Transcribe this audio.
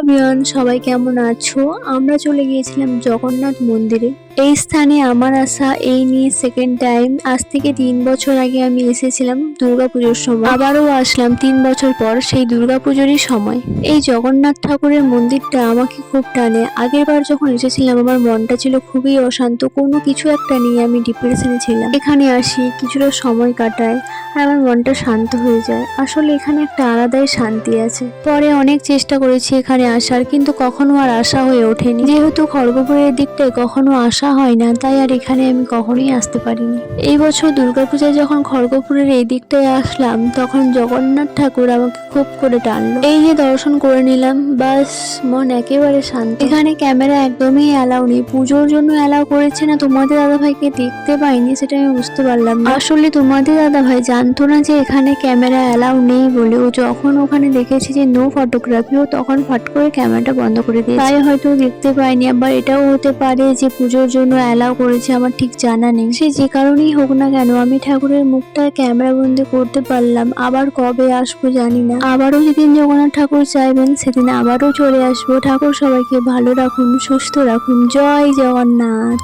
Everyone, সবাই কেমন আছো? আমরা চলে গিয়েছিলাম জগন্নাথ মন্দিরে। এই স্থানে আমার আসা এই নিয়ে সেকেন্ড টাইম। আজ থেকে 3 বছর আগে আমি এসেছিলাম দুর্গাপুজোর সময়, আবারও আসলাম 3 বছর পর সেই দুর্গাপুজোরই সময়। এই জগন্নাথ ঠাকুরের মন্দিরটা আমাকে খুব টানে। আগের বার যখন এসেছিলাম আমার মনটা ছিল খুবই অশান্ত, কোনো কিছু একটা নিয়ে আমি ডিপ্রেশনে ছিলাম। এখানে আসি, কিছুটা সময় কাটাই আর আমার মনটা শান্ত হয়ে যায়। আসলে এখানে একটা আলাদাই শান্তি আছে। পরে অনেক চেষ্টা করেছি এখানে আসার, কিন্তু কখনো আর আসা হয়ে ওঠেনি। যেহেতু খড়গপুরের দিকটায় কখনো আসা হয় না, তাই আর এখানে আমি কখনোই আসতে পারিনি। এই বছর দুর্গাপূজায় যখন খড়গপুরের এই দিকটায় আসলাম, তখন জগন্নাথ ঠাকুর আমাকে খুব করে টানলো। এই যে দর্শন করে নিলাম, বাস মন একেবারে শান্ত। এখানে ক্যামেরা একদমই অ্যালাউ নেই। পুজোর জন্য অ্যালাউ করেছে না তোমাদের দাদাভাইকে দেখতে পাইনি, সেটা আমি বুঝতে পারলাম না। আসলে তোমাদের দাদাভাই জানতো না যে এখানে ক্যামেরা অ্যালাউ নেই বলে। ও যখন ওখানে দেখেছে যে নো ফটোগ্রাফি, ও তখন ফট করে ক্যামেরাটা বন্ধ করে দিয়েছে। তাই হয়তো দেখতে পাইনি। আবার এটাও হতে পারে যে পুজোর জন্য অ্যালাউ করেছে, আমার ঠিক জানা নেই। সে যে কারণেই হোক না কেন, আমি ঠাকুরের মুখটা ক্যামেরা বন্দি করতে পারলাম। আবার কবে আসবো জানি না। আবারও যেদিন জগন্নাথ ঠাকুর চাইবেন সেদিন আবারও চলে আসবো। ঠাকুর সবাইকে ভালো রাখুন, সুস্থ রাখুন। জয় জগন্নাথ।